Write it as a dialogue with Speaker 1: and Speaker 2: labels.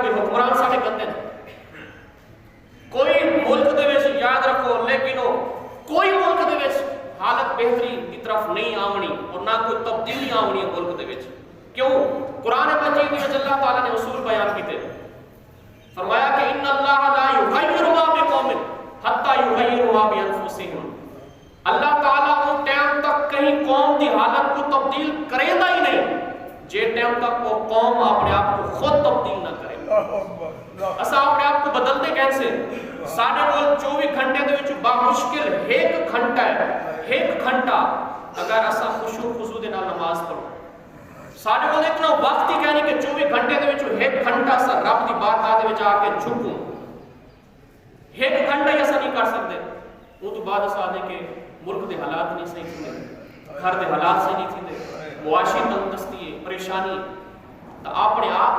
Speaker 1: بھی حکمران سارے گندے ہیں. کوئی ملک دے وچ یاد رکھو لیکن کوئی ملک دے وچ حالت بہتری کی طرف نہیں آونی اور نہ کوئی تبدیلی آونی ہے ملک دے وچ. کیوں؟ قرآن مجید میں اللہ تعالیٰ نے اصول بیان کیتے. فرمایا کہ ان اللہ لا یغیر ما بقوم حتی یغیروا ما بانفسہم. اللہ تعالیٰ ان ٹائم تک کہیں قوم دی حالت کو تبدیل کرے گا ہی نہیں جے ٹائم تک وہ قوم اپنے آپ کو خود تبدیل نہ کرے. اسا اپنے آپ کو بدلتے کیسے؟ ساڑھے کو 24 گھنٹے دے وچ بامشکل 1 گھنٹہ ہے. 1 گھنٹہ اگر اسا خشوع خضوع دے نال نماز پڑھو ساڑھے کو اتنا وقت ہی کہنی کہ 24 گھنٹے دے وچ 1 گھنٹہ سا رب دی بارگاہ دے وچ آ کے جھکوں. 1 گھنٹہ ہی ایسا نہیں کر سکتے. وہ تو بعد اسا آنے کے ملک دے حالات نہیں صحیح تھے, گھر دے حالات صحیح نہیں تھے, معاشی تندرستی پریشانی تو اپنے آپ